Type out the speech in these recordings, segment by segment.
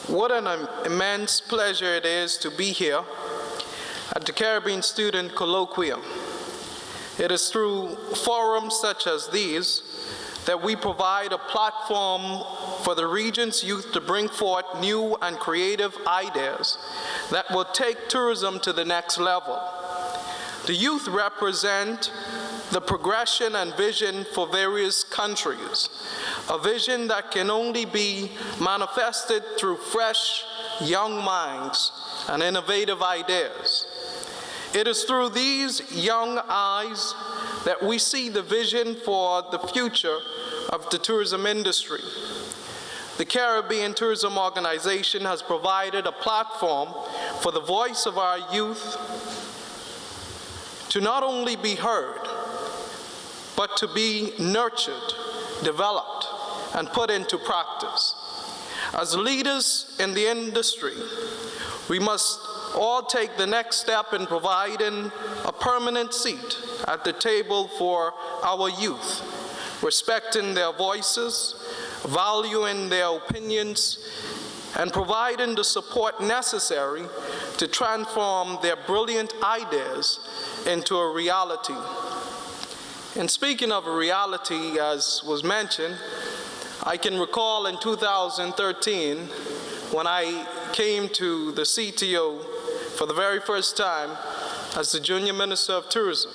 What an immense pleasure it is to be here at the Caribbean Student Colloquium. It is through forums such as these that we provide a platform for the region's youth to bring forth new and creative ideas that will take tourism to the next level. The youth represent the progression and vision for various countries, a vision that can only be manifested through fresh, young minds and innovative ideas. It is through these young eyes that we see the vision for the future of the tourism industry. The Caribbean Tourism Organization has provided a platform for the voice of our youth to not only be heard, but to be nurtured, developed, and put into practice. As leaders in the industry, we must all take the next step in providing a permanent seat at the table for our youth, respecting their voices, valuing their opinions, and providing the support necessary to transform their brilliant ideas into a reality. And speaking of a reality, as was mentioned, I can recall in 2013 when I came to the CTO for the very first time as the Junior Minister of Tourism,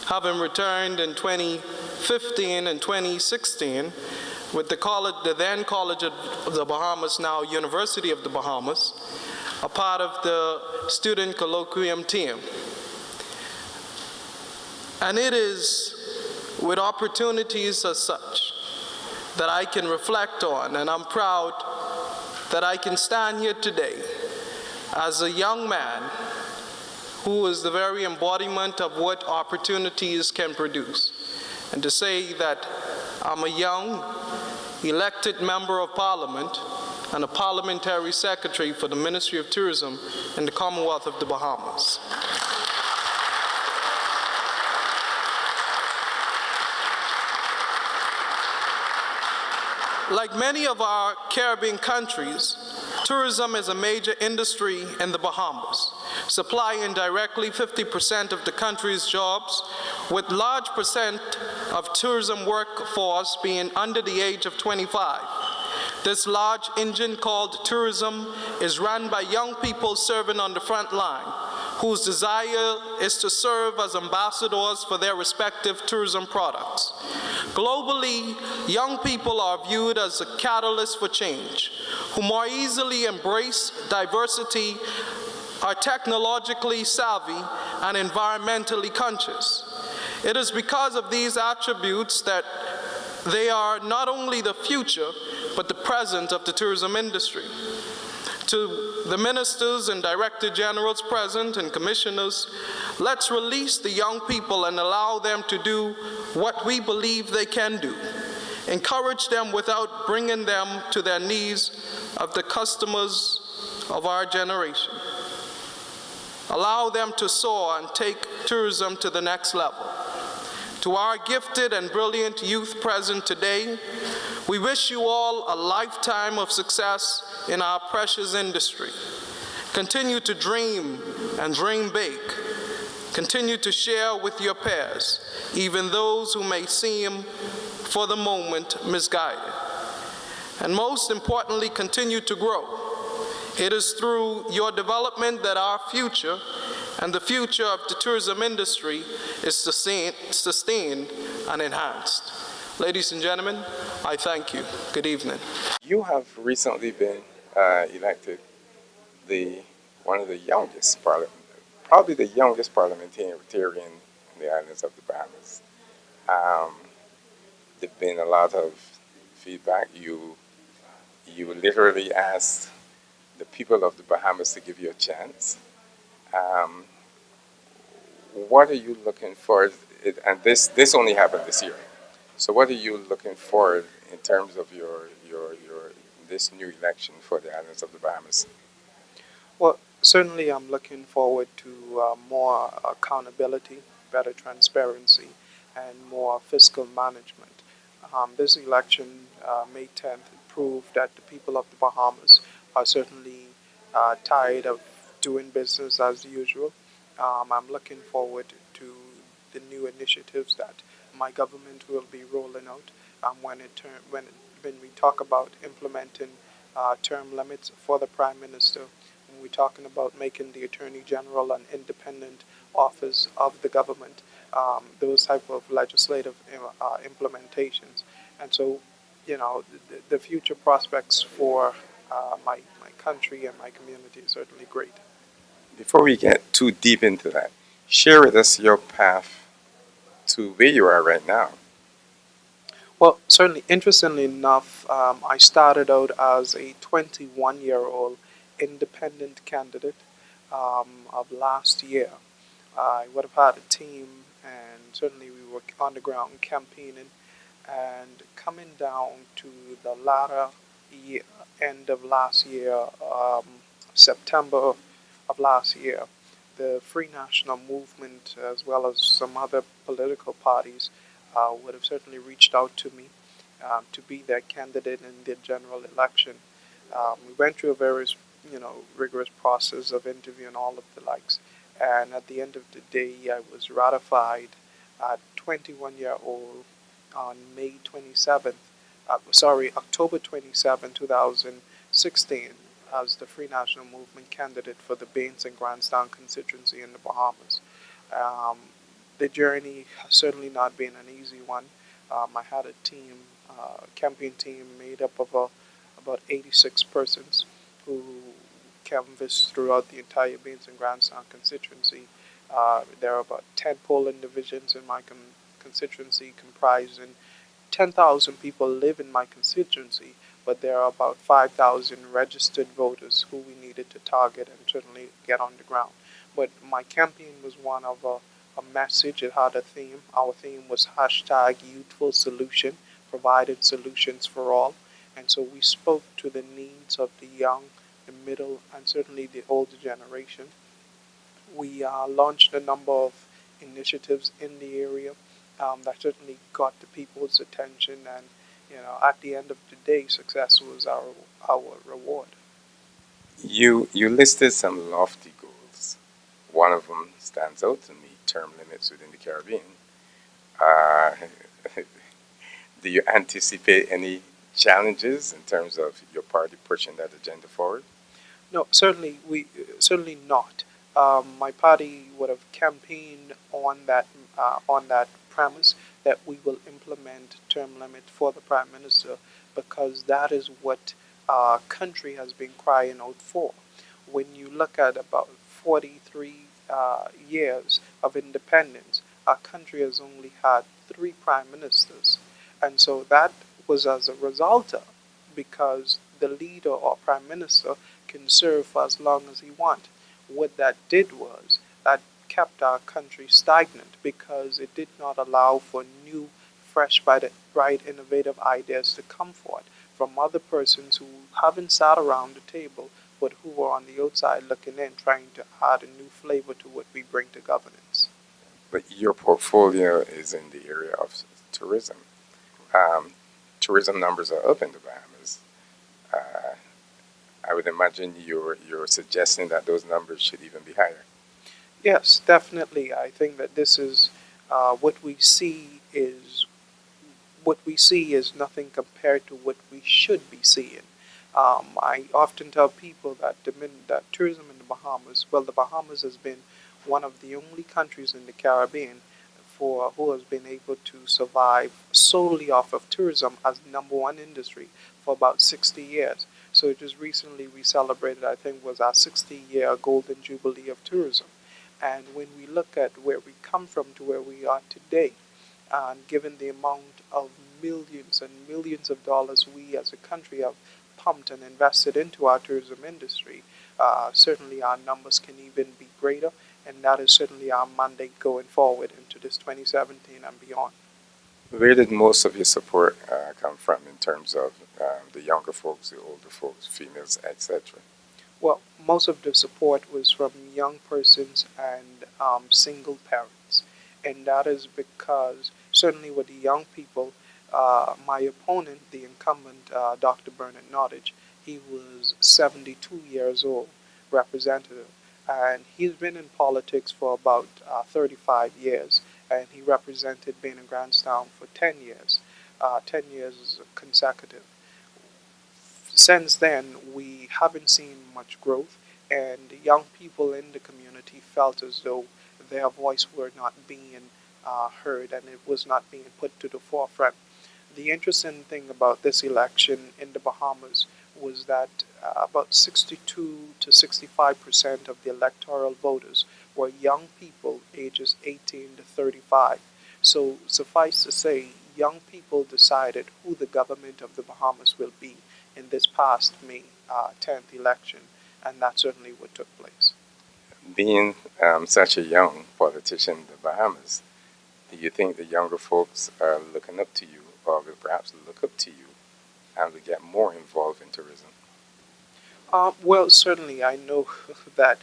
having returned in 2015 and 2016 with the then College of the Bahamas, now University of the Bahamas, a part of the Student Colloquium team. And it is with opportunities as such that I can reflect on, and I'm proud that I can stand here today as a young man who is the very embodiment of what opportunities can produce, and to say that I'm a young elected member of Parliament and a parliamentary secretary for the Ministry of Tourism in the Commonwealth of the Bahamas. Like many of our Caribbean countries, tourism is a major industry in the Bahamas, supplying directly 50% of the country's jobs, with large percent of tourism workforce being under the age of 25. This large engine called tourism is run by young people serving on the front line, whose desire is to serve as ambassadors for their respective tourism products. Globally, young people are viewed as a catalyst for change, who more easily embrace diversity, are technologically savvy, and environmentally conscious. It is because of these attributes that they are not only the future, but the present of the tourism industry. To the ministers and director generals present and commissioners, let's release the young people and allow them to do what we believe they can do. Encourage them without bringing them to their knees of the customers of our generation. Allow them to soar and take tourism to the next level. To our gifted and brilliant youth present today, we wish you all a lifetime of success in our precious industry. Continue to dream and dream big. Continue to share with your peers, even those who may seem, for the moment, misguided. And most importantly, continue to grow. It is through your development that our future and the future of the tourism industry is sustained and enhanced. Ladies and gentlemen, I thank you. Good evening. You have recently been elected one of the youngest, probably the youngest parliamentarian in the islands of the Bahamas. There's been a lot of feedback. You literally asked the people of the Bahamas to give you a chance. What are you looking for? And this only happened this year. So what are you looking for in terms of your this new election for the islands of the Bahamas? Well, certainly I'm looking forward to more accountability, better transparency, and more fiscal management. This election, May 10th, proved that the people of the Bahamas are certainly tired of doing business as usual. I'm looking forward to the new initiatives that my government will be rolling out when we talk about implementing term limits for the Prime Minister. When we're talking about making the Attorney General an independent office of the government, those type of legislative implementations. And so, the future prospects for my country and my community is certainly great. Before we get too deep into that, share with us your path to where you are right now. Well, certainly, interestingly enough, I started out as a 21-year-old independent candidate of last year. I would have had a team, and certainly we were on the ground campaigning. And coming down to the latter year, end of last year, September of last year, the Free National Movement, as well as some other political parties, would have certainly reached out to me to be their candidate in the general election. We went through a very, rigorous process of interviewing all of the likes, and at the end of the day, I was ratified at 21-year-old on May 27th, October 27, 2016, as the Free National Movement candidate for the Baines and Grandstand constituency in the Bahamas. Um, the journey has certainly not been an easy one. I had a team, campaign team made up of about 86 persons who canvassed throughout the entire Baines and Grandstand constituency. There are about 10 polling divisions in my constituency, comprising 10,000 people live in my constituency, but there are about 5,000 registered voters who we needed to target and certainly get on the ground. But my campaign was one of a message. It had a theme. Our theme was hashtag youthful solution, providing solutions for all. And so we spoke to the needs of the young, the middle, and certainly the older generation. We launched a number of initiatives in the area that certainly got the people's attention, and at the end of the day, success was our reward. You listed some lofty goals. One of them stands out to me: term limits within the Caribbean. Uh, do you anticipate any challenges in terms of your party pushing that agenda forward? No, certainly not. My party would have campaigned on that premise that we will implement term limit for the prime minister, because that is what our country has been crying out for. When you look at about 43 years of independence, our country has only had three prime ministers, and so that was as a result of, because the leader or prime minister can serve for as long as he wants. What that did was that kept our country stagnant because it did not allow for new, fresh, bright, innovative ideas to come forth from other persons who haven't sat around the table but who were on the outside looking in, trying to add a new flavor to what we bring to governance. But your portfolio is in the area of tourism. Um, Tourism numbers are up in the Bahamas. Uh, I would imagine you're suggesting that those numbers should even be higher. Yes, definitely. I think that this is what we see is nothing compared to what we should be seeing. I often tell people that that tourism in the Bahamas, well, the Bahamas has been one of the only countries in the Caribbean for who has been able to survive solely off of tourism as number one industry for about 60 years. So just recently we celebrated, I think, was our 60-year golden jubilee of tourism. And when we look at where we come from to where we are today, and given the amount of millions and millions of dollars we as a country have pumped and invested into our tourism industry, certainly our numbers can even be greater, and that is certainly our mandate going forward into this 2017 and beyond. Where did most of your support come from in terms of the younger folks, the older folks, females, etc.? Well, most of the support was from young persons and single parents. And that is because, certainly with the young people, My opponent, the incumbent, Dr. Bernard Nottage, he was 72 years old, representative, and he's been in politics for about 35 years, and he represented Bain and Grandstown for 10 years, 10 years consecutive. Since then, we haven't seen much growth, and the young people in the community felt as though their voice were not being heard and it was not being put to the forefront. The interesting thing about this election in the Bahamas was that about 62 to 65% of the electoral voters were young people ages 18 to 35. So suffice to say, young people decided who the government of the Bahamas will be in this past May 10th election, and that's certainly what took place. Being such a young politician in the Bahamas, do you think the younger folks are looking up to you, or will perhaps look up to you, and will get more involved in tourism? Well, certainly, I know that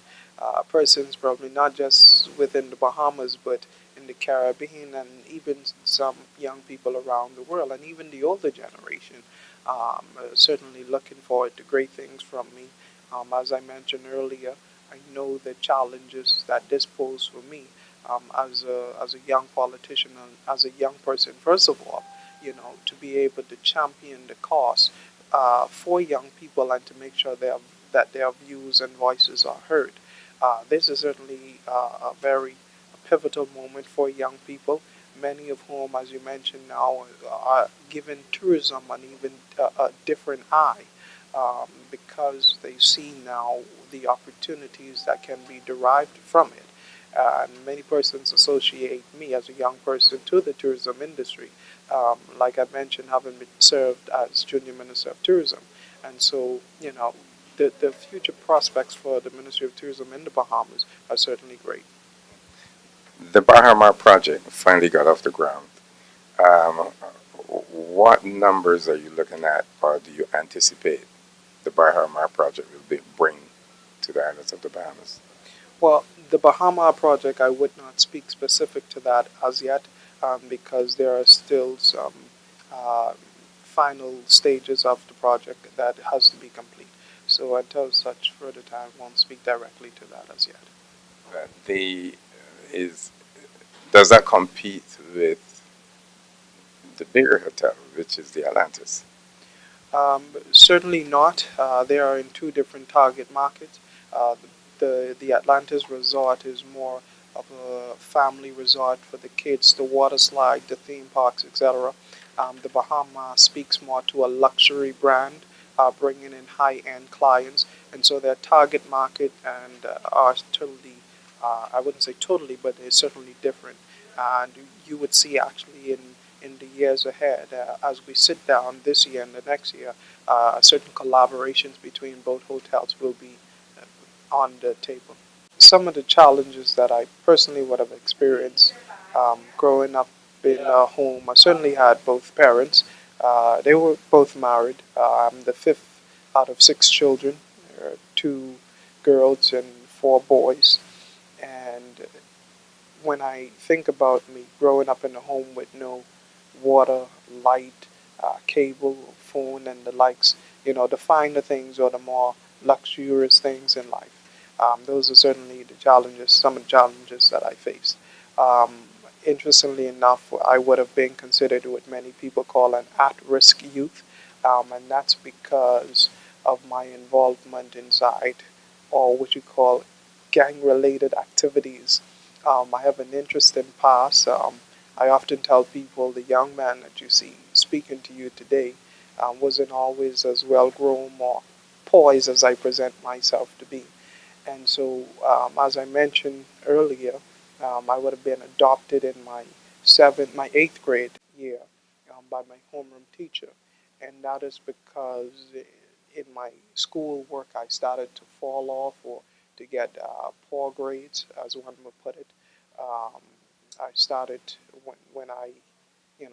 persons probably not just within the Bahamas, but in the Caribbean and even some young people around the world, and even the older generation, certainly looking forward to great things from me. As I mentioned earlier, I know the challenges that this poses for me as a young politician and as a young person. First of all, to be able to champion the cause for young people and to make sure that their views and voices are heard. This is certainly a very pivotal moment for young people, many of whom, as you mentioned now, are given tourism an even a different eye because they see now the opportunities that can be derived from it. And many persons associate me as a young person to the tourism industry. Like I mentioned, having been served as Junior Minister of Tourism. And so, the future prospects for the Ministry of Tourism in the Bahamas are certainly great. The Bahamas project finally got off the ground. Um, what numbers are you looking at, or do you anticipate the Bahamas project will bring to the islands of the Bahamas? Well, the Bahama project, I would not speak specific to that as yet because there are still some uh, final stages of the project that has to be complete. So until such further time, I won't speak directly to that as yet. The is Does that compete with the bigger hotel, which is the Atlantis? Certainly not. They are in two different target markets. The Atlantis Resort is more of a family resort for the kids, the water slide, the theme parks, etc. The Bahamas speaks more to a luxury brand, bringing in high-end clients, and so their target market and are totally, I wouldn't say totally, but they're certainly different. And you would see actually in the years ahead, as we sit down this year and the next year, certain collaborations between both hotels will be on the table. Some of the challenges that I personally would have experienced growing up in a home, I certainly had both parents. They were both married. I'm the fifth out of six children, two girls and four boys. And when I think about me growing up in a home with no water, light, cable, phone, and the likes, the finer things or the more luxurious things in life. Those are certainly the challenges, some of the challenges that I faced. Um, Interestingly enough, I would have been considered what many people call an at-risk youth, and that's because of my involvement inside, or what you call gang-related activities. I have an interesting past. I often tell people the young man that you see speaking to you today wasn't always as well grown or poised as I present myself to be. And so, as I mentioned earlier, I would have been adopted in my eighth grade year by my homeroom teacher, and that is because in my school work I started to fall off or to get poor grades, as one would put it. Um, I started when I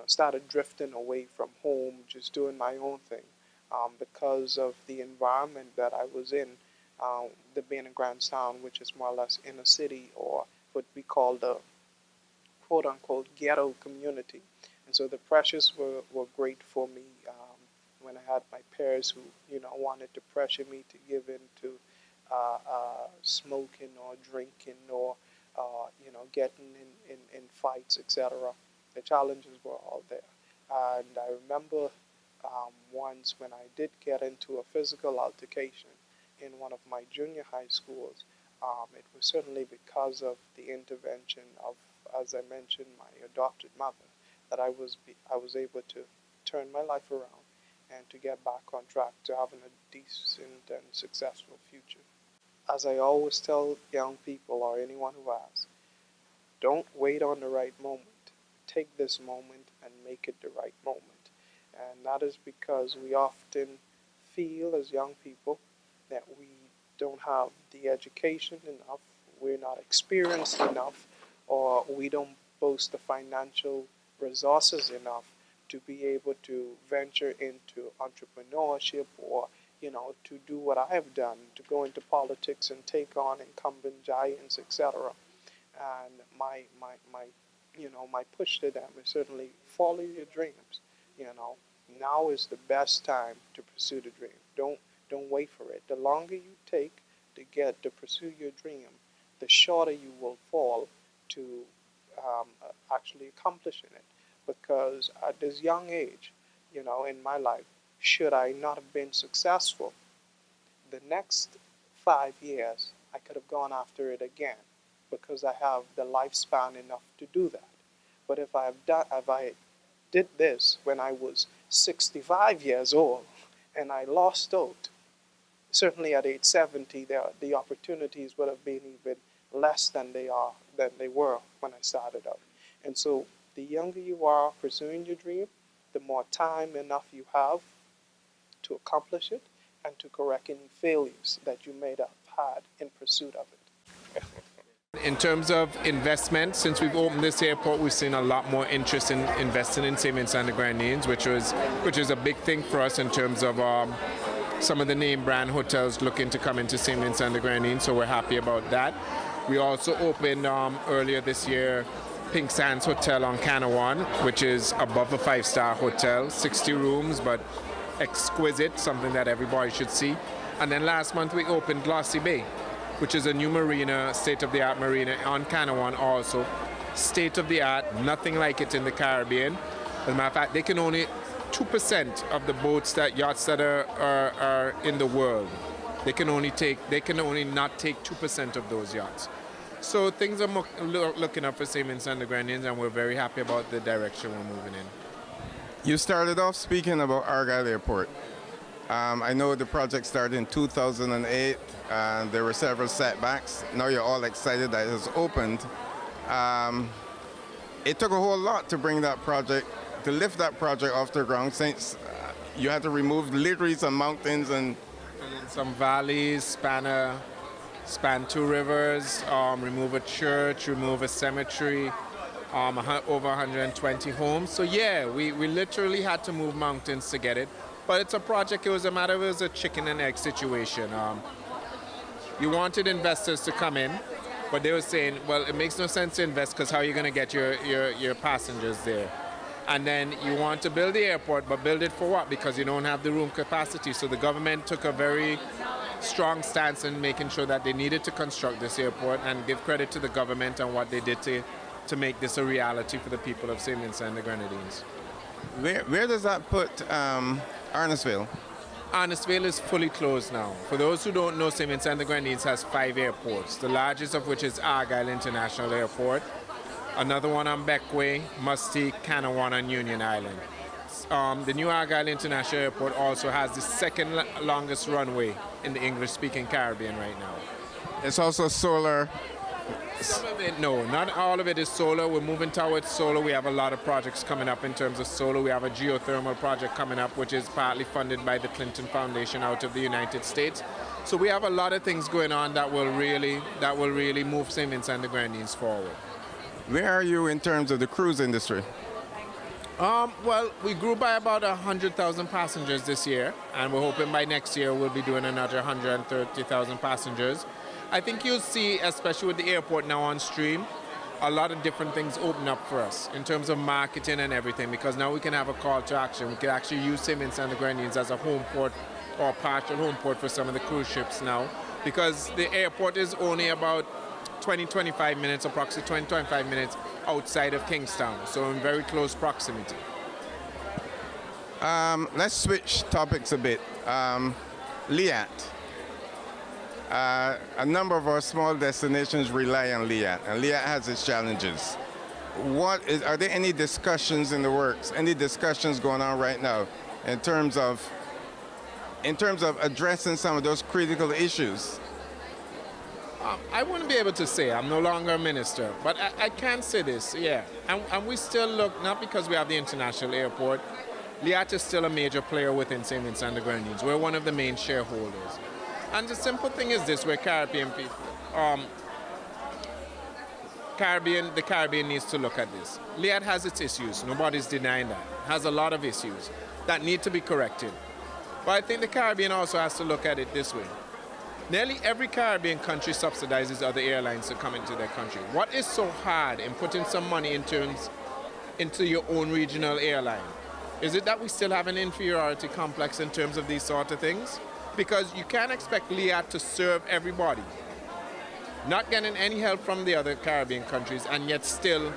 started drifting away from home, just doing my own thing, because of the environment that I was in, the being in Grandstown, which is more or less inner city or what we call the quote unquote ghetto community. And And so the pressures were great for me when I had my peers who, wanted to pressure me to give in to smoking or drinking or, getting in fights, etc. The challenges were all there. And I remember once when I did get into a physical altercation in one of my junior high schools, it was certainly because of the intervention of, as I mentioned, my adopted mother, that I was able to turn my life around and to get back on track to having a decent and successful future. As I always tell young people or anyone who asks, don't wait on the right moment. Take this moment and make it the right moment. And that is because we often feel as young people that we don't have the education enough, we're not experienced enough, or we don't boast the financial resources enough to be able to venture into entrepreneurship or, to do what I have done, to go into politics and take on incumbent giants, etc. And my push to them is certainly follow your dreams. Now is the best time to pursue the dream. Don't wait for it. The longer you take to pursue your dream, the shorter you will fall to actually accomplishing it. Because at this young age, in my life, should I not have been successful, the next 5 years I could have gone after it again because I have the lifespan enough to do that. But if I did this when I was 65 years old and I lost out, certainly at age 70, the opportunities would have been even less than they were when I started out. And so the younger you are pursuing your dream, the more time enough you have to accomplish it and to correct any failures that you may have had in pursuit of it. In terms of investment, since we've opened this airport, we've seen a lot more interest in investing in St. Vincent and the Grenadines, which is a big thing for us in terms of some of the name brand hotels looking to come into St. Vincent and the Grenadines, so we're happy about that. We also opened earlier this year Pink Sands Hotel on Canawan, which is above a 5-star hotel, 60 rooms, but exquisite, something that everybody should see. And then last month we opened Glossy Bay, which is a new marina, state-of-the-art marina on Canawan also. State-of-the-art, nothing like it in the Caribbean. As a matter of fact, they can only 2% of the yachts that are in the world. They can only not take 2% of those yachts. So things are looking up for St. Vincent and the Grenadines, and we're very happy about the direction we're moving in. You started off speaking about Argyle Airport. I know the project started in 2008, and there were several setbacks. Now you're all excited that it has opened. It took a whole lot to bring that project, to lift that project off the ground, since you had to remove literally some mountains and some valleys, span 2 rivers, remove a church, remove a cemetery, over 120 homes. So yeah, we literally had to move mountains to get it. But it's a project, it was a chicken and egg situation. You wanted investors to come in, but they were saying, well, it makes no sense to invest because how are you going to get your passengers there? And then you want to build the airport, but build it for what? Because you don't have the room capacity. So the government took a very strong stance in making sure that they needed to construct this airport, and give credit to the government and what they did to make this a reality for the people of St. Vincent and the Grenadines. Where does that put Arnesville? Arnesville is fully closed now. For those who don't know, St. Vincent and the Grenadines has 5 airports, the largest of which is Argyle International Airport, another one on Beckway, Mustique, Canawan, and Union Island. The new Argyle International Airport also has the second longest runway in the English-speaking Caribbean right now. It's also solar. Some of it, no, not all of it is solar. We're moving towards solar. We have a lot of projects coming up in terms of solar. We have a geothermal project coming up, which is partly funded by the Clinton Foundation out of the United States. So we have a lot of things going on that will really move St. Vincent and the Grenadines forward. Where are you in terms of the cruise industry? Well, we grew by about 100,000 passengers this year, and we're hoping by next year we'll be doing another 130,000 passengers. I think you'll see, especially with the airport now on stream, a lot of different things open up for us in terms of marketing and everything, because now we can have a call to action. We can actually use St. Vincent and the Grenadines as a home port or partial home port for some of the cruise ships now, because the airport is only about 20-25 minutes, approximately 20-25 minutes outside of Kingstown, so in very close proximity. Let's switch topics a bit. LIAT. A number of our small destinations rely on LIAT, and LIAT has its challenges. Are there any discussions in the works, any discussions going on right now in terms of addressing some of those critical issues? I wouldn't be able to say. I'm no longer a minister, but I can say this, yeah. And we still look, not because we have the international airport, LIAT is still a major player within St. Vincent and the Grenadines. We're one of the main shareholders. And the simple thing is this, we're Caribbean people. The Caribbean needs to look at this. LIAT has its issues, nobody's denying that. It has a lot of issues that need to be corrected. But I think the Caribbean also has to look at it this way. Nearly every Caribbean country subsidizes other airlines to come into their country. What is so hard in putting some money into your own regional airline? Is it that we still have an inferiority complex in terms of these sort of things? Because you can't expect LIAT to serve everybody, not getting any help from the other Caribbean countries, and yet still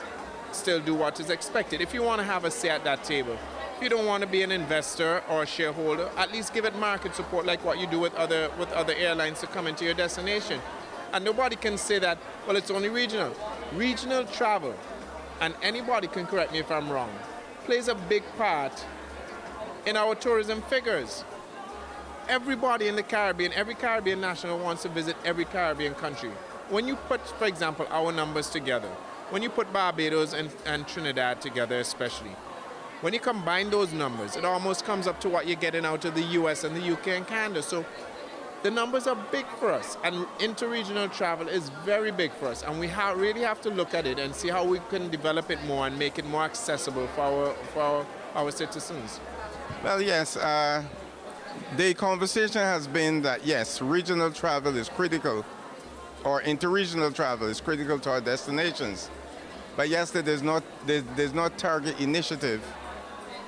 do what is expected. If you want to have a say at that table, if you don't want to be an investor or a shareholder, at least give it market support like what you do with other airlines to come into your destination. And nobody can say that, well, it's only regional. Regional travel, and anybody can correct me if I'm wrong, plays a big part in our tourism figures. Everybody in the Caribbean, every Caribbean national wants to visit every Caribbean country. When you put, for example, our numbers together, when you put Barbados and Trinidad together especially, when you combine those numbers, it almost comes up to what you're getting out of the US and the UK and Canada. So the numbers are big for us, and interregional travel is very big for us, and we really have to look at it and see how we can develop it more and make it more accessible for our citizens. Well, yes, the conversation has been that, yes, regional travel is critical, or interregional travel is critical to our destinations. But yes, there's no target initiative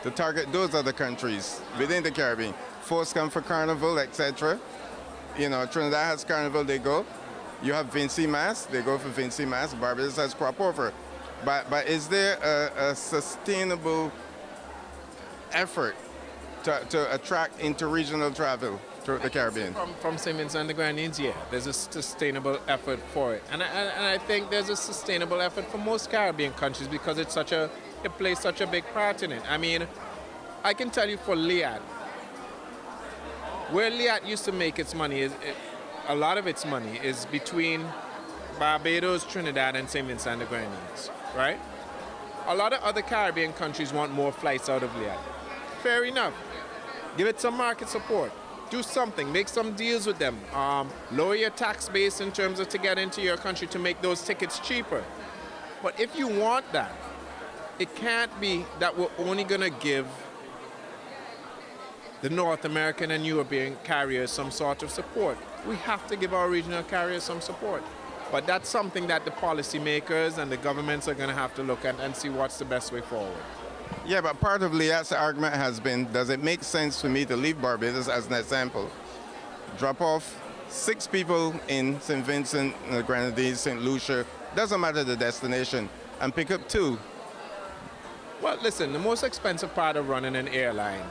to target those other countries within the Caribbean. Folks come for Carnival, etc. You know, Trinidad has Carnival, they go. You have Vinci Mass, they go for Vinci Mass. Barbados has Crop Over. But is there a sustainable effort to attract interregional travel to the Caribbean? From St. Vincent and the Grenadines, yeah, there's a sustainable effort for it. And I think there's a sustainable effort for most Caribbean countries because it plays such a big part in it. I mean, I can tell you for LIAT, where LIAT used to make its money, a lot of its money is between Barbados, Trinidad, and St. Vincent and the Grenadines, right? A lot of other Caribbean countries want more flights out of LIAT. Fair enough. Give it some market support. Do something. Make some deals with them. Lower your tax base in terms of to get into your country to make those tickets cheaper. But if you want that, it can't be that we're only going to give the North American and European carriers some sort of support. We have to give our regional carriers some support. But that's something that the policymakers and the governments are going to have to look at and see what's the best way forward. Yeah, but part of LIAT's argument has been, does it make sense for me to leave Barbados as an example? Drop off 6 people in St. Vincent, the Grenadines, St. Lucia, doesn't matter the destination, and pick up 2. Well, listen, the most expensive part of running an airline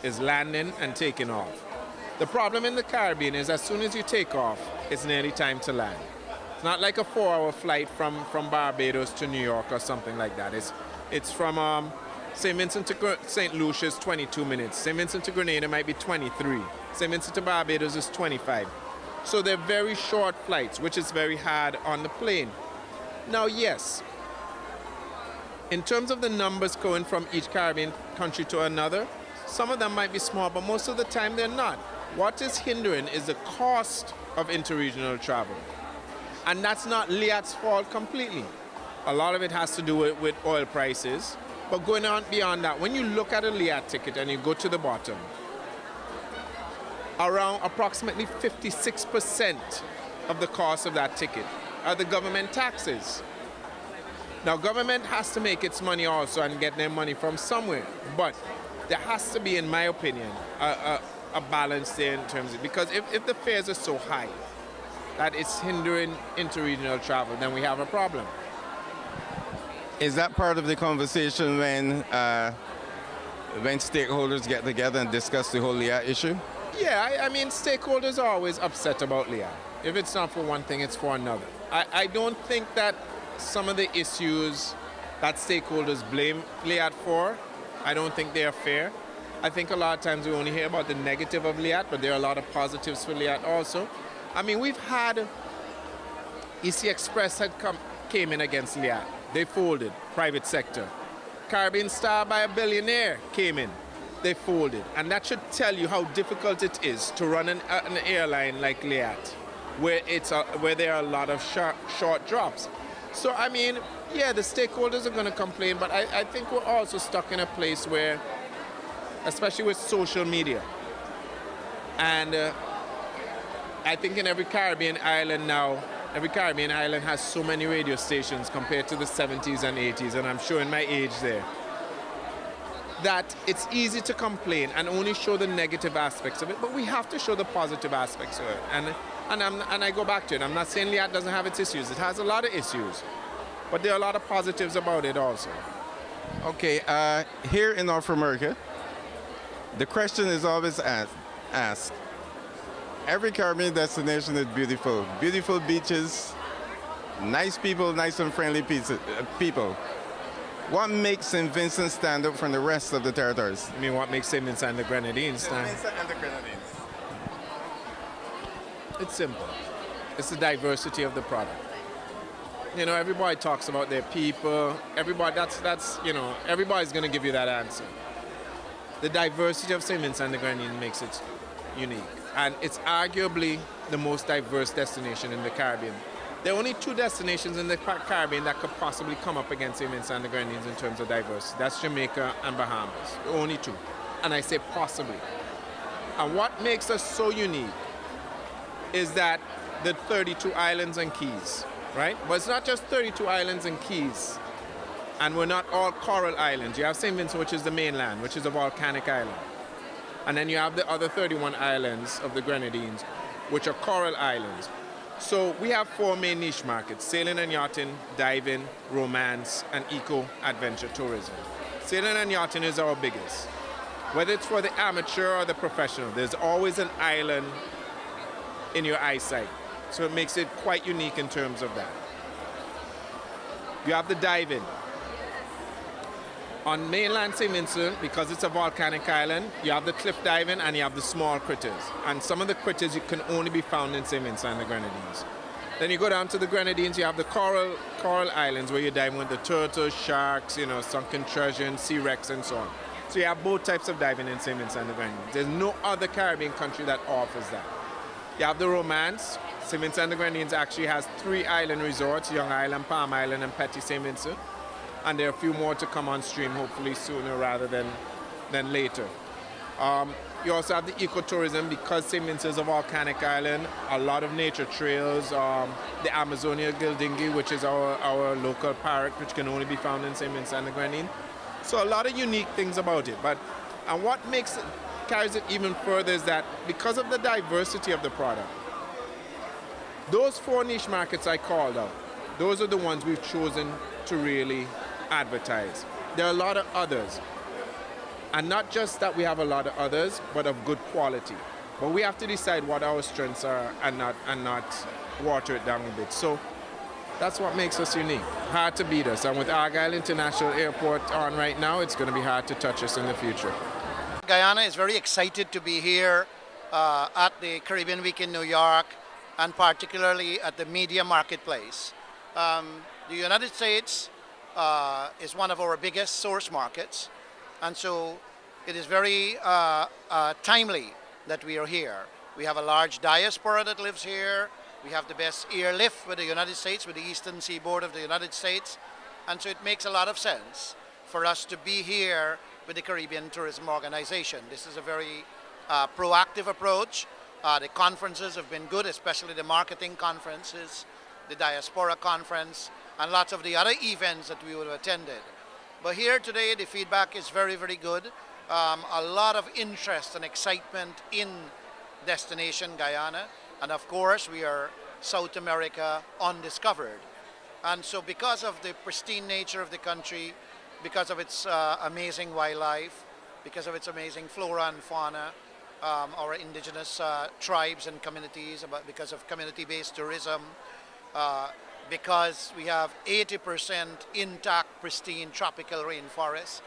is landing and taking off. The problem in the Caribbean is as soon as you take off, it's nearly time to land. It's not like a 4-hour flight from Barbados to New York or something like that. It's from St. Vincent to St. Lucia is 22 minutes. St. Vincent to Grenada might be 23. St. Vincent to Barbados is 25. So they're very short flights, which is very hard on the plane. Now, yes, in terms of the numbers going from each Caribbean country to another, some of them might be small, but most of the time they're not. What is hindering is the cost of interregional travel. And that's not LIAT's fault completely. A lot of it has to do with oil prices. But going on beyond that, when you look at a LIAT ticket and you go to the bottom, around approximately 56% of the cost of that ticket are the government taxes. Now, government has to make its money also and get their money from somewhere. But there has to be, in my opinion, a balance there in terms of, because if the fares are so high that it's hindering interregional travel, then we have a problem. Is that part of the conversation when stakeholders get together and discuss the whole LIA issue? Yeah, I mean, stakeholders are always upset about LIA. If it's not for one thing, it's for another. I don't think that some of the issues that stakeholders blame LIAT for, I don't think they are fair. I think a lot of times we only hear about the negative of LIAT, but there are a lot of positives for LIAT also. I mean, we've had EC Express came in against LIAT. They folded, private sector. Caribbean Star by a billionaire came in. They folded. And that should tell you how difficult it is to run an airline like LIAT, where there are a lot of short drops. So, I mean, yeah, the stakeholders are going to complain, but I think we're also stuck in a place where, especially with social media, and I think in every Caribbean island now, every Caribbean island has so many radio stations compared to the 70s and 80s, and I'm showing my age there, that it's easy to complain and only show the negative aspects of it, but we have to show the positive aspects of it. And I go back to it. I'm not saying LIAT doesn't have its issues. It has a lot of issues, but there are a lot of positives about it also. Okay, here in North America, the question is always asked. Every Caribbean destination is beautiful. Beautiful beaches, nice people, nice and friendly people. What makes St. Vincent stand out from the rest of the territories? I mean, what makes St. Vincent and the Grenadines stand? St. Vincent and the Grenadines. It's simple. It's the diversity of the product. You know, everybody talks about their people. Everybody, that's you know, everybody's going to give you that answer. The diversity of St. Vincent and the Grenadines makes it unique. And it's arguably the most diverse destination in the Caribbean. There are only two destinations in the Caribbean that could possibly come up against St. Vincent and the Grenadines in terms of diversity. That's Jamaica and Bahamas. The only two. And I say possibly. And what makes us so unique is that the 32 islands and keys, right? But it's not just 32 islands and keys. And we're not all coral islands. You have St. Vincent, which is the mainland, which is a volcanic island. And then you have the other 31 islands of the Grenadines, which are coral islands. So we have four main niche markets: sailing and yachting, diving, romance, and eco-adventure tourism. Sailing and yachting is our biggest. Whether it's for the amateur or the professional, there's always an island in your eyesight. So it makes it quite unique in terms of that. You have the diving. On mainland St. Vincent, because it's a volcanic island, you have the cliff diving and you have the small critters. And some of the critters you can only be found in St. Vincent and the Grenadines. Then you go down to the Grenadines, you have the coral islands where you dive with the turtles, sharks, you know, sunken treasure, and sea wrecks and so on. So you have both types of diving in St. Vincent and the Grenadines. There's no other Caribbean country that offers that. You have the romance. St. Vincent and the Grenadines actually has 3 island resorts: Young Island, Palm Island, and Petit St. Vincent. And there are a few more to come on stream, hopefully sooner rather than later. You also have the ecotourism, because St. Vincent is a volcanic island, a lot of nature trails, the Amazonia Gildingi, which is our local parrot, which can only be found in St. Vincent and the Grenadines. So a lot of unique things about it. And what carries it even further is that because of the diversity of the product, those 4 niche markets I called out, those are the ones we've chosen to really advertise. There are a lot of others, and not just that we have a lot of others, but of good quality. But we have to decide what our strengths are and not water it down a bit. So that's what makes us unique. Hard to beat us. And with Argyle International Airport on right now, it's going to be hard to touch us in the future. Guyana is very excited to be here at the Caribbean Week in New York, and particularly at the media marketplace. The United States is one of our biggest source markets, and so it is very timely that we are here. We have a large diaspora that lives here. We have the best airlift with the United States, with the eastern seaboard of the United States, and so it makes a lot of sense for us to be here with the Caribbean Tourism Organization. This is a very proactive approach. The conferences have been good, especially the marketing conferences, the diaspora conference, and lots of the other events that we would have attended. But here today, the feedback is very, very good. A lot of interest and excitement in destination Guyana. And of course, we are South America undiscovered. And so because of the pristine nature of the country, because of its amazing wildlife, because of its amazing flora and fauna, our indigenous tribes and communities, because of community-based tourism, because we have 80% intact, pristine tropical rainforests,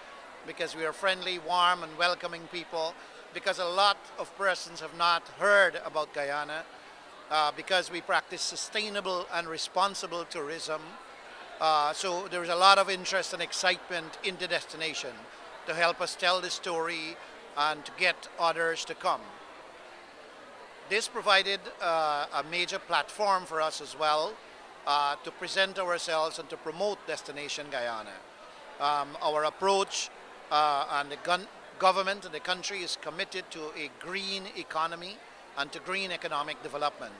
because we are friendly, warm, and welcoming people, because a lot of persons have not heard about Guyana, because we practice sustainable and responsible tourism. So there is a lot of interest and excitement in the destination to help us tell the story and to get others to come. This provided a major platform for us as well to present ourselves and to promote Destination Guyana. Our approach and the government and the country is committed to a green economy and to green economic development.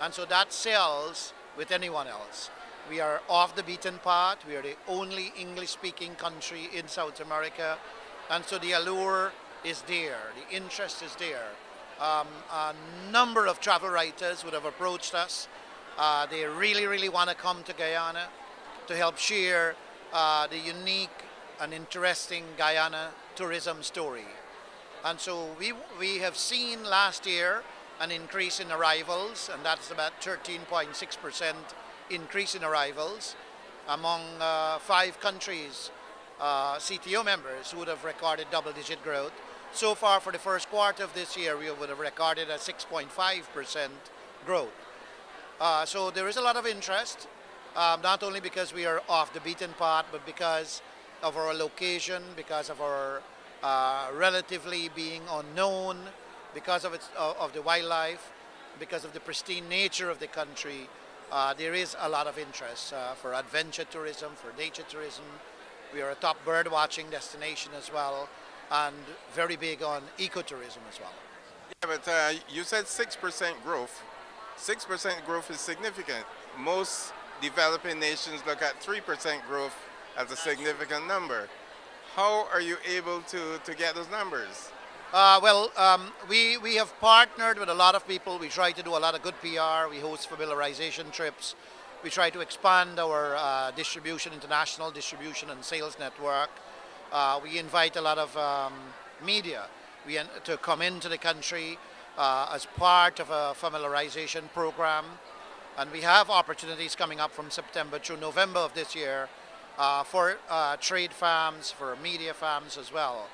And so that sells with anyone else. We are off the beaten path. We are the only English-speaking country in South America. And so the allure is there. The interest is there. A number of travel writers would have approached us. They really, really want to come to Guyana to help share the unique and interesting Guyana tourism story. And so we have seen last year an increase in arrivals, and that's about 13.6% increase in arrivals among 5 countries, CTO members who would have recorded double-digit growth. So far for the first quarter of this year, we would have recorded a 6.5% growth. So there is a lot of interest, not only because we are off the beaten path, but because of our location, because of our relatively being unknown, because of the wildlife, because of the pristine nature of the country. There is a lot of interest for adventure tourism, for nature tourism. We are a top bird watching destination as well, and very big on ecotourism as well. Yeah, but you said 6% growth. 6% growth is significant. Most developing nations look at 3% growth as a significant number. How are you able to get those numbers? We have partnered with a lot of people. We try to do a lot of good PR. We host familiarization trips. We try to expand our international distribution and sales network. We invite a lot of media to come into the country as part of a familiarization program. And we have opportunities coming up from September through November of this year for trade farms, for media farms as well.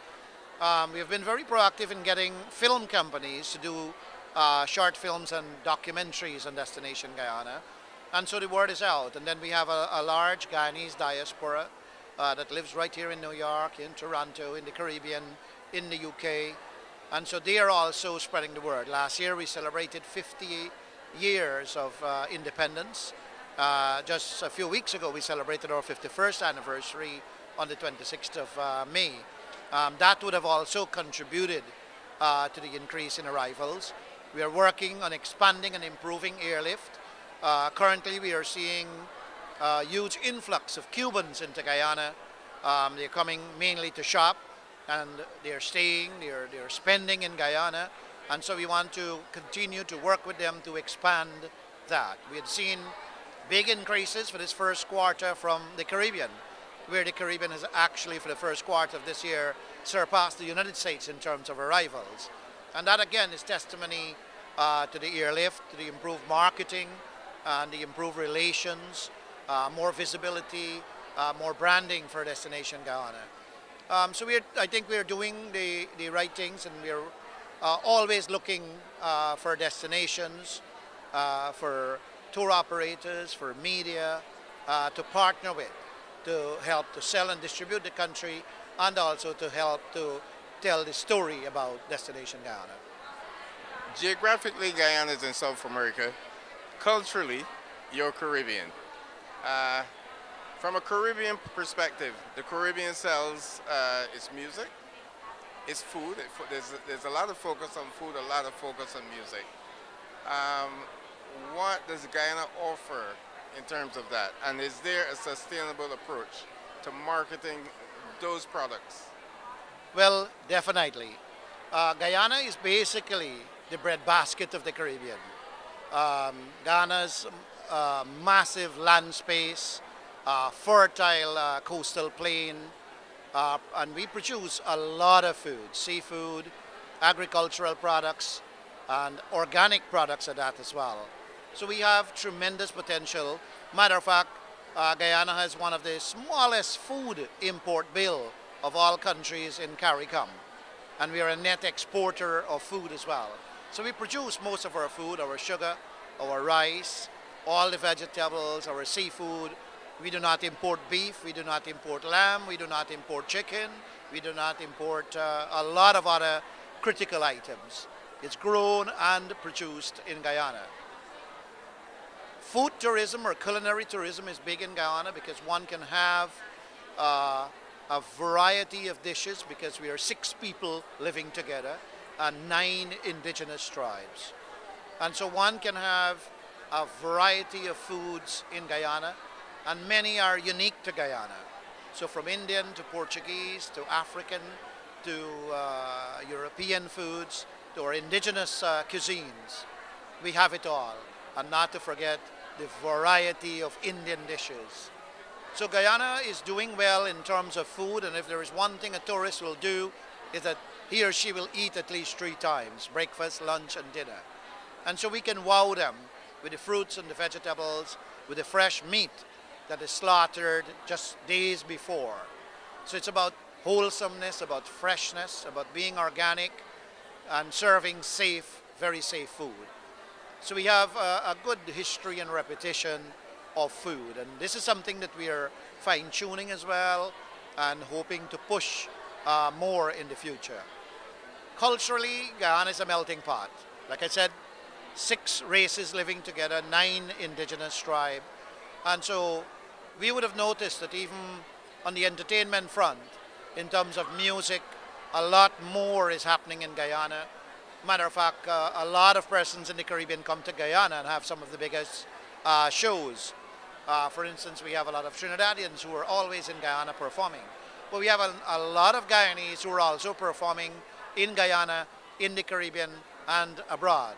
We have been very proactive in getting film companies to do short films and documentaries on Destination Guyana. And so the word is out. And then we have a large Guyanese diaspora that lives right here in New York, in Toronto, in the Caribbean, in the UK. And so they are also spreading the word. Last year we celebrated 50 years of independence. Just a few weeks ago we celebrated our 51st anniversary on the 26th of May. That would have also contributed to the increase in arrivals. We are working on expanding and improving airlift. Currently we are seeing a huge influx of Cubans into Guyana. They're coming mainly to shop, and they're staying, they're spending in Guyana. And so we want to continue to work with them to expand that. We had seen big increases for this first quarter from the Caribbean, where the Caribbean has actually, for the first quarter of this year, surpassed the United States in terms of arrivals. And that again is testimony to the airlift, to the improved marketing, and the improved relations, more visibility, more branding for Destination Guyana. So I think we're doing the right things, and we're always looking for destinations, for tour operators, for media to partner with, to help to sell and distribute the country, and also to help to tell the story about Destination Guyana. Geographically, Guyana is in South America. Culturally, you're Caribbean. From a Caribbean perspective, the Caribbean sells its music, its food. There's a lot of focus on food, a lot of focus on music. What does Guyana offer in terms of that? And is there a sustainable approach to marketing those products? Well, definitely. Guyana is basically the breadbasket of the Caribbean. Ghana's massive land space, fertile coastal plain, and we produce a lot of food, seafood, agricultural products, and organic products at that as well. So we have tremendous potential. Matter of fact, Guyana has one of the smallest food import bill of all countries in CARICOM, and we are a net exporter of food as well. So we produce most of our food, our sugar, our rice, all the vegetables, our seafood. We do not import beef, we do not import lamb, we do not import chicken, we do not import a lot of other critical items. It's grown and produced in Guyana. Food tourism or culinary tourism is big in Guyana because one can have a variety of dishes because we are 6 people living together and 9 indigenous tribes. And so one can have a variety of foods in Guyana, and many are unique to Guyana. So from Indian to Portuguese to African to European foods to our indigenous cuisines, we have it all. And not to forget the variety of Indian dishes. So Guyana is doing well in terms of food, and if there is one thing a tourist will do, is that he or she will eat at least 3 times, breakfast, lunch, and dinner. And so we can wow them with the fruits and the vegetables, with the fresh meat that is slaughtered just days before. So it's about wholesomeness, about freshness, about being organic, and serving safe, very safe food. So we have a good history and repetition of food, and this is something that we are fine-tuning as well and hoping to push more in the future. Culturally, Guyana is a melting pot. Like I said, 6 races living together, 9 indigenous tribes. And so we would have noticed that even on the entertainment front, in terms of music, a lot more is happening in Guyana. Matter of fact, a lot of persons in the Caribbean come to Guyana and have some of the biggest shows. For instance, we have a lot of Trinidadians who are always in Guyana performing. But we have a lot of Guyanese who are also performing in Guyana, in the Caribbean, and abroad.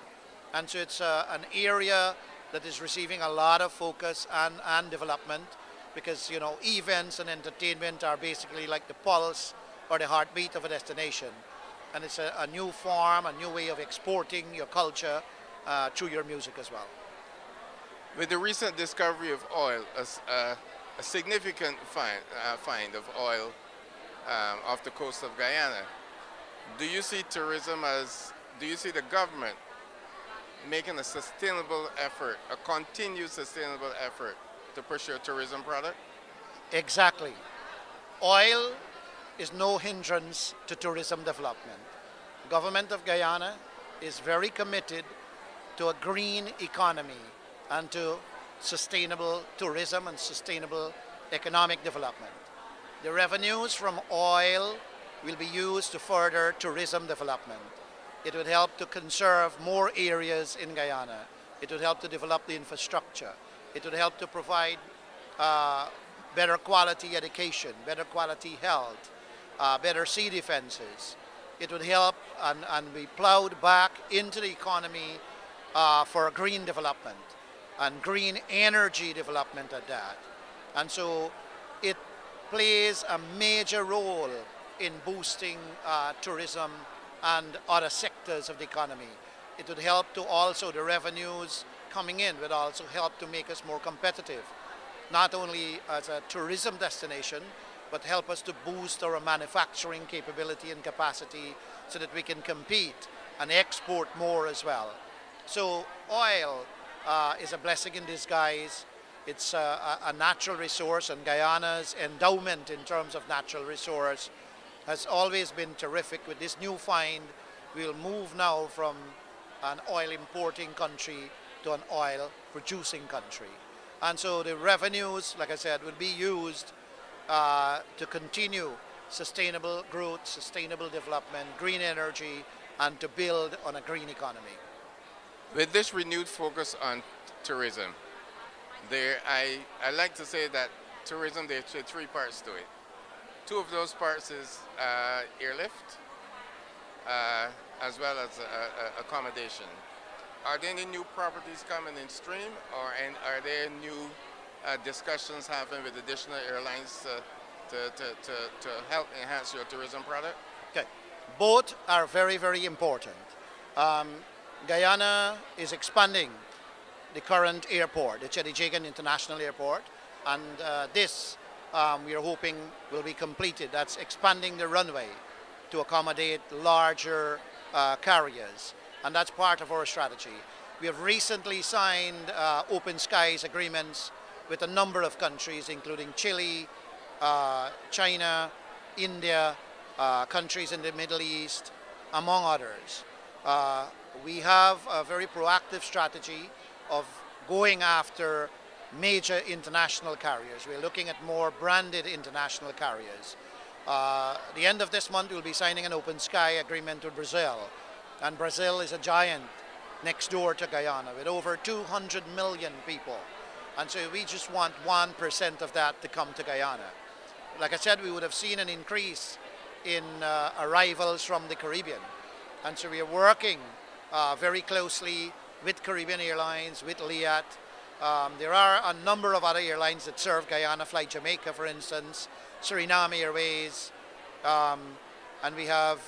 And so it's an area that is receiving a lot of focus and development because, you know, events and entertainment are basically like the pulse or the heartbeat of a destination. And it's a new form, a new way of exporting your culture through your music as well. With the recent discovery of oil, a significant find of oil off the coast of Guyana, do you see the government making a sustainable effort, a continued sustainable effort to push your tourism product? Exactly. Oil is no hindrance to tourism development. The government of Guyana is very committed to a green economy and to sustainable tourism and sustainable economic development. The revenues from oil will be used to further tourism development. It would help to conserve more areas in Guyana. It would help to develop the infrastructure. It would help to provide better quality education, better quality health, better sea defenses. It would help and be plowed back into the economy for green development and green energy development at that. And so it plays a major role in boosting tourism and other sectors of the economy. It would help to also, the revenues coming in would also help to make us more competitive, not only as a tourism destination, but help us to boost our manufacturing capability and capacity so that we can compete and export more as well. So oil is a blessing in disguise. It's a natural resource, and Guyana's endowment in terms of natural resource has always been terrific. With this new find, we'll move now from an oil importing country to an oil producing country. And so the revenues, like I said, will be used to continue sustainable growth, sustainable development, green energy, and to build on a green economy. With this renewed focus on tourism, I like to say that tourism, there are three parts to it. Two of those parts is airlift, as well as accommodation. Are there any new properties coming in stream, and are there new discussions happening with additional airlines to help enhance your tourism product? Okay, both are very, very important. Um, Guyana is expanding the current airport, the Chedijagan International Airport, and this we are hoping will be completed. That's expanding the runway to accommodate larger carriers, and that's part of our strategy. We have recently signed open skies agreements with a number of countries, including Chile, China, India, countries in the Middle East, among others. We have a very proactive strategy of going after major international carriers. We're looking at more branded international carriers. The end of this month, we'll be signing an open sky agreement with Brazil. And Brazil is a giant next door to Guyana with over 200 million people. And so we just want 1% of that to come to Guyana. Like I said, we would have seen an increase in arrivals from the Caribbean. And so we are working very closely with Caribbean Airlines, with Liat. There are a number of other airlines that serve Guyana, Fly Jamaica, for instance, Suriname Airways, and we have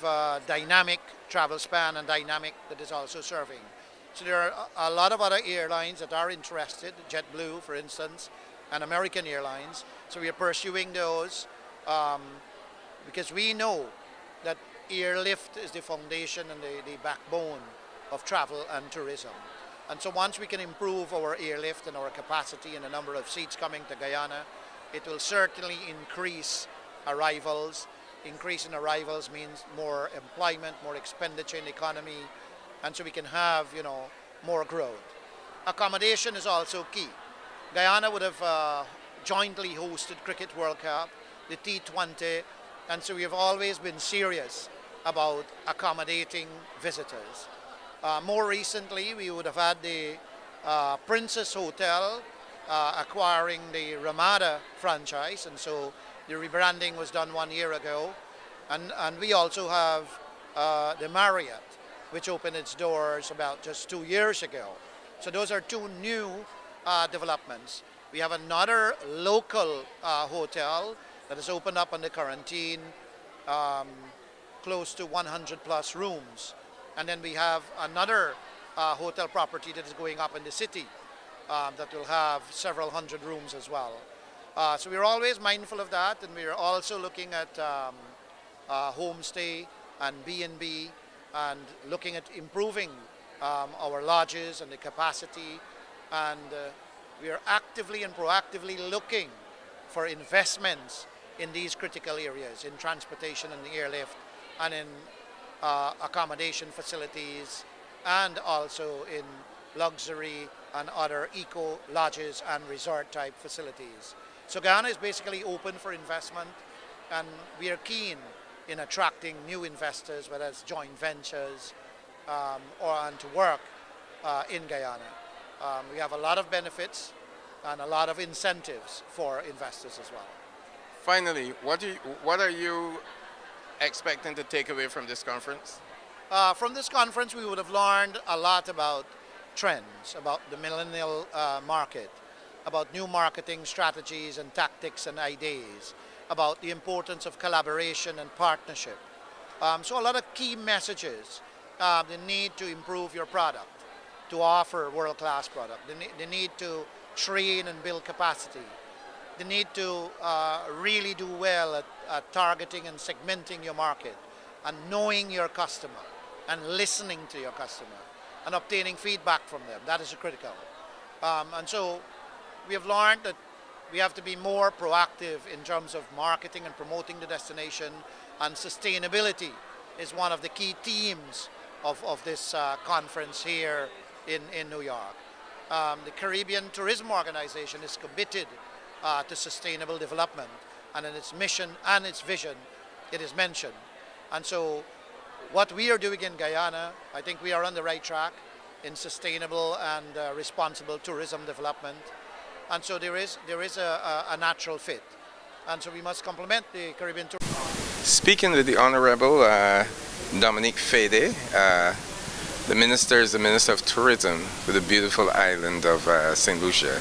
Dynamic Travel Span and Dynamic that is also serving. So there are a lot of other airlines that are interested, JetBlue, for instance, and American Airlines. So we are pursuing those because we know that airlift is the foundation and the backbone of travel and tourism. And so once we can improve our airlift and our capacity and the number of seats coming to Guyana, it will certainly increase arrivals. Increase in arrivals means more employment, more expenditure in the economy, and so we can have, more growth. Accommodation is also key. Guyana would have jointly hosted Cricket World Cup, the T20, and so we have always been serious about accommodating visitors. More recently, we would have had the Princess Hotel acquiring the Ramada franchise, and so the rebranding was done 1 year ago. And we also have the Marriott, which opened its doors about just 2 years ago. So those are two new developments. We have another local hotel that has opened up under quarantine, close to 100 plus rooms. And then we have another hotel property that is going up in the city that will have several hundred rooms as well. So we're always mindful of that, and we're also looking at homestay and B&B and looking at improving our lodges and the capacity. And we are actively and proactively looking for investments in these critical areas, in transportation and the airlift, and in accommodation facilities, and also in luxury and other eco lodges and resort type facilities. So Guyana is basically open for investment, and we are keen in attracting new investors, whether it's joint ventures and to work in Guyana. We have a lot of benefits and a lot of incentives for investors as well. Finally, what are you expecting to take away from this conference? From this conference, we would have learned a lot about trends, about the millennial market, about new marketing strategies and tactics and ideas, about the importance of collaboration and partnership. So a lot of key messages. The need to improve your product, to offer world-class product. The need to train and build capacity. The need to really do well at targeting and segmenting your market and knowing your customer and listening to your customer and obtaining feedback from them. That is critical. And so we have learned that we have to be more proactive in terms of marketing and promoting the destination, and sustainability is one of the key themes of this conference here in New York. The Caribbean Tourism Organization is committed to sustainable development, and in its mission and its vision, it is mentioned. And so what we are doing in Guyana, I think we are on the right track in sustainable and responsible tourism development. And so there is a natural fit. And so we must complement the Caribbean tourism. Speaking with the Honorable Dominique Fede, the Minister is the Minister of Tourism for the beautiful island of St. Lucia.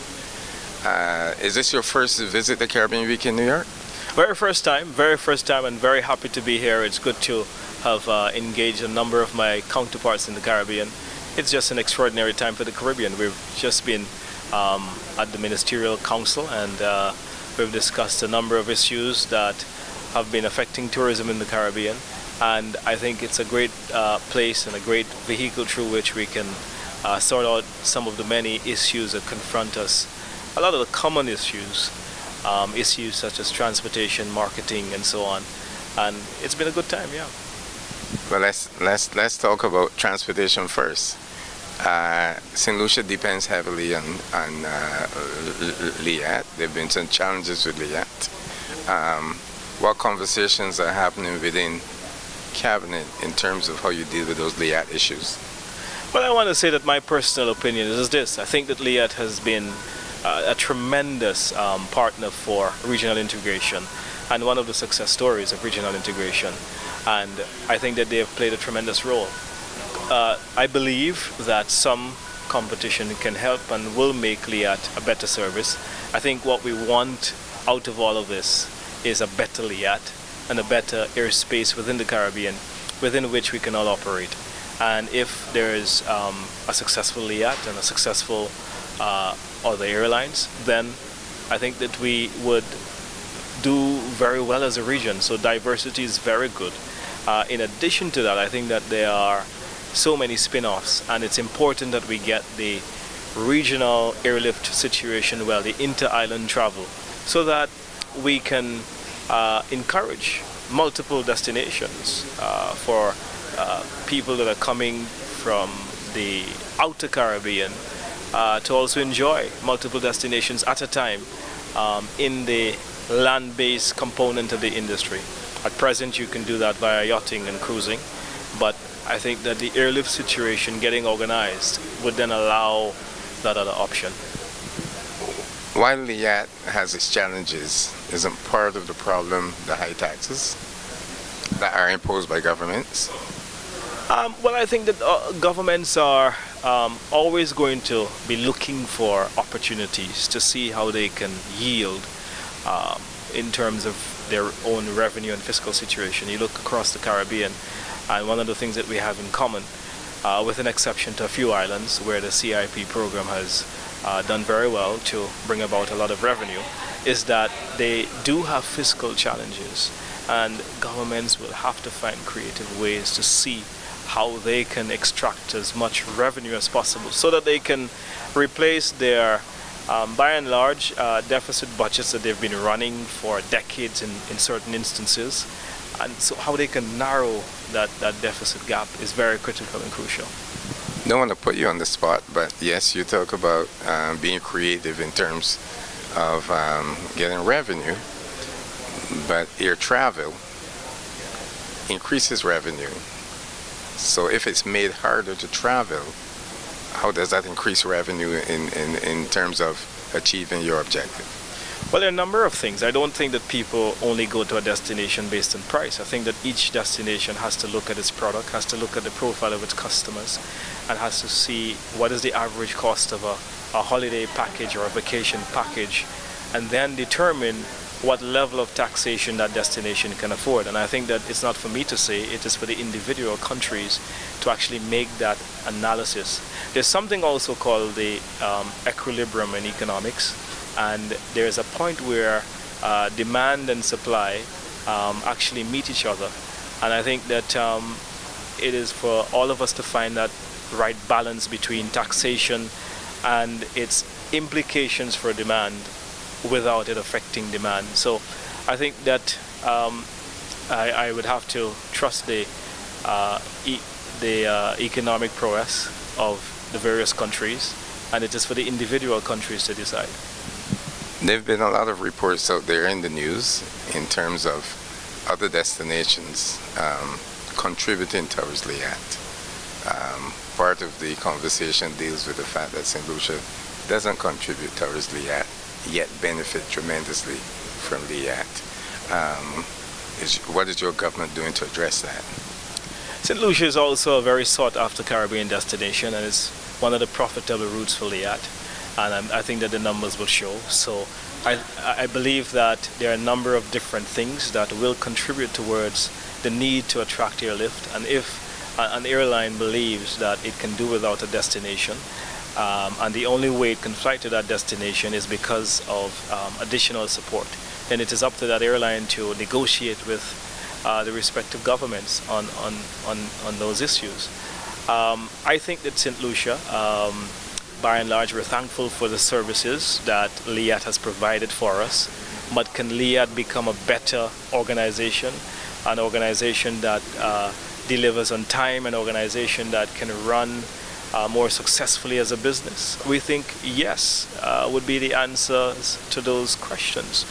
Is this your first visit to Caribbean Week in New York? Very first time, and very happy to be here. It's good to have engaged a number of my counterparts in the Caribbean. It's just an extraordinary time for the Caribbean. We've just been at the Ministerial Council, and we've discussed a number of issues that have been affecting tourism in the Caribbean. And I think it's a great place and a great vehicle through which we can sort out some of the many issues that confront us. A lot of the common issues, issues such as transportation, marketing, and so on. And it's been a good time, yeah. Well, let's talk about transportation first. St. Lucia depends heavily on LIAT. There have been some challenges with LIAT. What conversations are happening within Cabinet in terms of how you deal with those LIAT issues? Well, I want to say that my personal opinion is this. I think that LIAT has been a tremendous partner for regional integration and one of the success stories of regional integration. And I think that they have played a tremendous role. I believe that some competition can help and will make LIAT a better service. I think what we want out of all of this is a better LIAT and a better airspace within the Caribbean within which we can all operate. And if there is a successful LIAT and a successful other airlines, then I think that we would do very well as a region. So diversity is very good. In addition to that, I think that there are so many spin-offs, and it's important that we get the regional airlift situation well, the inter-island travel, so that we can encourage multiple destinations for people that are coming from the outer Caribbean to also enjoy multiple destinations at a time in the land-based component of the industry. At present, you can do that via yachting and cruising, but I think that the airlift situation getting organized would then allow that other option. While LIAT has its challenges, isn't part of the problem the high taxes that are imposed by governments? Well, I think that governments are always going to be looking for opportunities to see how they can yield in terms of their own revenue and fiscal situation. You look across the Caribbean, and one of the things that we have in common, with an exception to a few islands where the CIP program has done very well to bring about a lot of revenue, is that they do have fiscal challenges, and governments will have to find creative ways to see how they can extract as much revenue as possible so that they can replace their, by and large, deficit budgets that they've been running for decades in certain instances. And so how they can narrow that deficit gap is very critical and crucial. Don't want to put you on the spot, but yes, you talk about being creative in terms of getting revenue, but air travel increases revenue. So if it's made harder to travel, how does that increase revenue in terms of achieving your objective? Well, there are a number of things. I don't think that people only go to a destination based on price. I think that each destination has to look at its product, has to look at the profile of its customers, and has to see what is the average cost of a holiday package or a vacation package, and then determine what level of taxation that destination can afford. And I think that it's not for me to say, it is for the individual countries to actually make that analysis. There's something also called the equilibrium in economics, and there's a point where demand and supply actually meet each other. And I think that it is for all of us to find that right balance between taxation and its implications for demand without it affecting demand. So I think that I would have to trust the economic prowess of the various countries, and it is for the individual countries to decide. There have been a lot of reports out there in the news in terms of other destinations contributing towards LIAT. Part of the conversation deals with the fact that St. Lucia doesn't contribute towards LIAT, yet benefit tremendously from LIAT. What is your government doing to address that? St. Lucia is also a very sought-after Caribbean destination, and it's one of the profitable routes for LIAT, and I think that the numbers will show. So I believe that there are a number of different things that will contribute towards the need to attract airlift, and if an airline believes that it can do without a destination, and the only way it can fly to that destination is because of additional support, then it is up to that airline to negotiate with the respective governments on those issues. I think that St. Lucia, by and large, we're thankful for the services that LIAT has provided for us, but can LIAT become a better organization, an organization that delivers on time, an organization that can run more successfully as a business? We think yes would be the answers to those questions.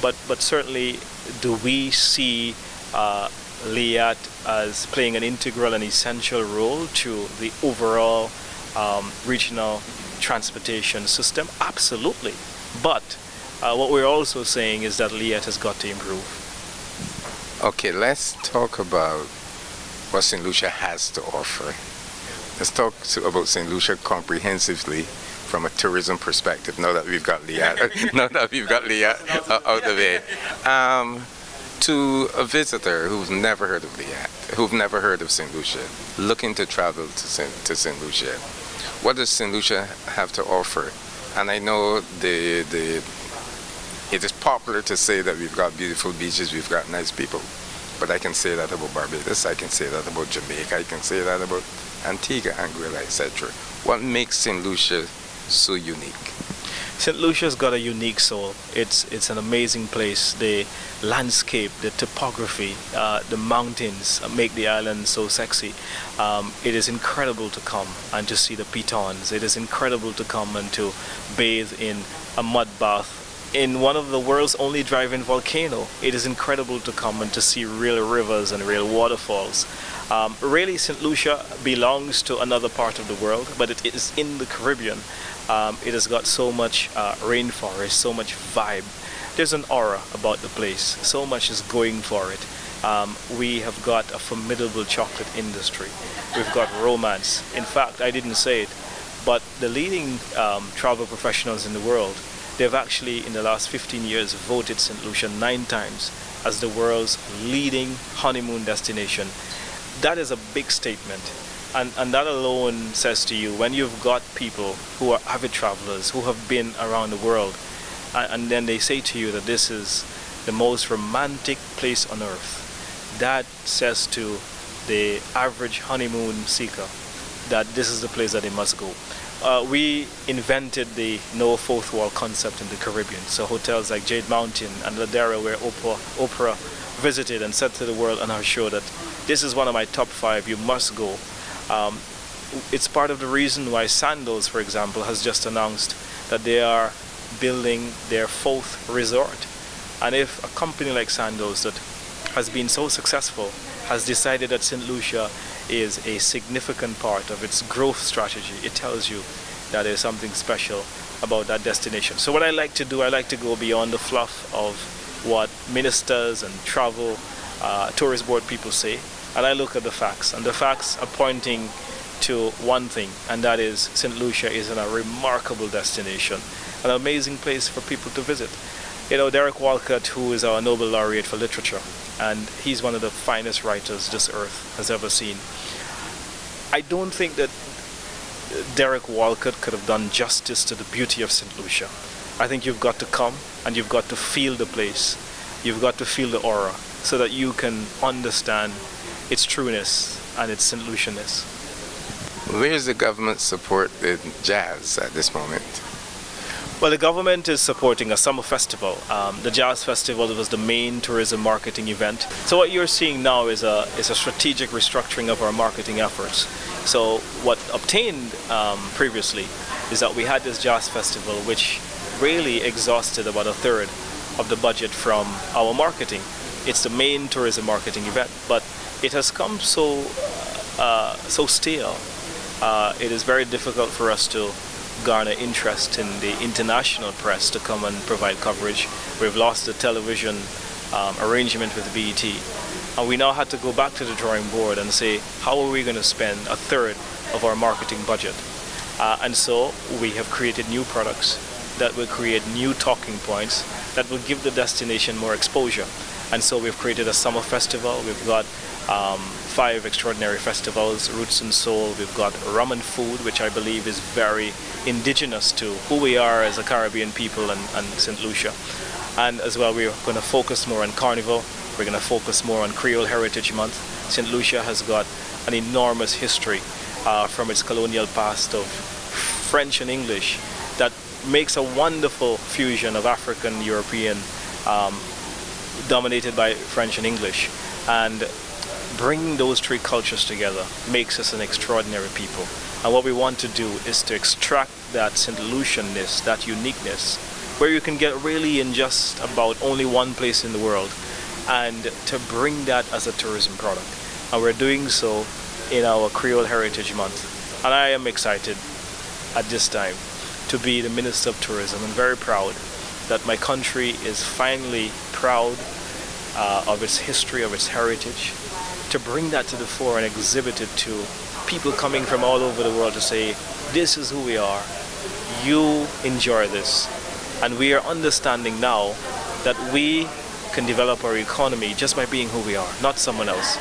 But certainly, do we see LIAT as playing an integral and essential role to the overall regional transportation system? Absolutely. But what we're also saying is that LIAT has got to improve. Okay, let's talk about what St. Lucia has to offer. Let's talk about St. Lucia comprehensively from a tourism perspective, now that we've got LIAT, out of the way. To a visitor who's never heard of LIAT, who've never heard of St. Lucia, looking to travel to St. Lucia, what does St. Lucia have to offer? And I know it is popular to say that we've got beautiful beaches, we've got nice people. But I can say that about Barbados, I can say that about Jamaica, I can say that about Antigua, Anguilla, etc. What makes St. Lucia so unique? St. Lucia's got a unique soul. It's an amazing place. The landscape, the topography, the mountains make the island so sexy. It is incredible to come and to see the pitons. It is incredible to come and to bathe in a mud bath in one of the world's only drive-in volcano. It is incredible to come and to see real rivers and real waterfalls. Really, St. Lucia belongs to another part of the world, but it is in the Caribbean. It has got so much rainforest, so much vibe. There's an aura about the place. So much is going for it. We have got a formidable chocolate industry. We've got romance. In fact, I didn't say it, but the leading travel professionals in the world, they've actually, in the last 15 years, voted St. Lucia 9 times as the world's leading honeymoon destination. That is a big statement. And that alone says to you, when you've got people who are avid travelers, who have been around the world, and then they say to you that this is the most romantic place on earth, that says to the average honeymoon seeker that this is the place that they must go. We invented the no fourth wall concept in the Caribbean. So hotels like Jade Mountain and Ladera, where Oprah visited and said to the world on her show that this is one of my top 5, you must go. It's part of the reason why Sandals, for example, has just announced that they are building their 4th resort. And if a company like Sandals that has been so successful has decided that St. Lucia is a significant part of its growth strategy, it tells you that there's something special about that destination. So what I like to do, I like to go beyond the fluff of what ministers and travel tourist board people say, and I look at the facts, and the facts are pointing to one thing, and that is St. Lucia is a remarkable destination, an amazing place for people to visit. You know, Derek Walcott, who is our Nobel laureate for literature, and he's one of the finest writers this earth has ever seen. I don't think that Derek Walcott could have done justice to the beauty of St. Lucia. I think you've got to come and you've got to feel the place. You've got to feel the aura so that you can understand its trueness and its St. Lucianness. Where is the government support in jazz at this moment? Well, the government is supporting a summer festival. The Jazz Festival was the main tourism marketing event. So what you're seeing now is a strategic restructuring of our marketing efforts. So what obtained previously is that we had this Jazz Festival, which really exhausted about 1/3 of the budget from our marketing. It's the main tourism marketing event, but it has come so stale. It is very difficult for us to garner interest in the international press to come and provide coverage. We've lost the television arrangement with BET. And we now had to go back to the drawing board and say, how are we going to spend a third of our marketing budget? And so we have created new products that will create new talking points that will give the destination more exposure. And so we've created a summer festival. We've got 5 extraordinary festivals, Roots and Soul. We've got rum and food, which I believe is very indigenous to who we are as a Caribbean people and St. Lucia. And as well, we're going to focus more on Carnival. We're going to focus more on Creole Heritage Month. St. Lucia has got an enormous history from its colonial past of French and English that makes a wonderful fusion of African, European, dominated by French and English. And bringing those 3 cultures together makes us an extraordinary people. And what we want to do is to extract that St. Lucianness, that uniqueness, where you can get really in just about only one place in the world, and to bring that as a tourism product. And we're doing so in our Creole Heritage Month. And I am excited at this time to be the Minister of Tourism and very proud that my country is finally proud of its history, of its heritage, to bring that to the fore and exhibit it to people coming from all over the world to say, this is who we are, you enjoy this. And we are understanding now that we can develop our economy just by being who we are, not someone else.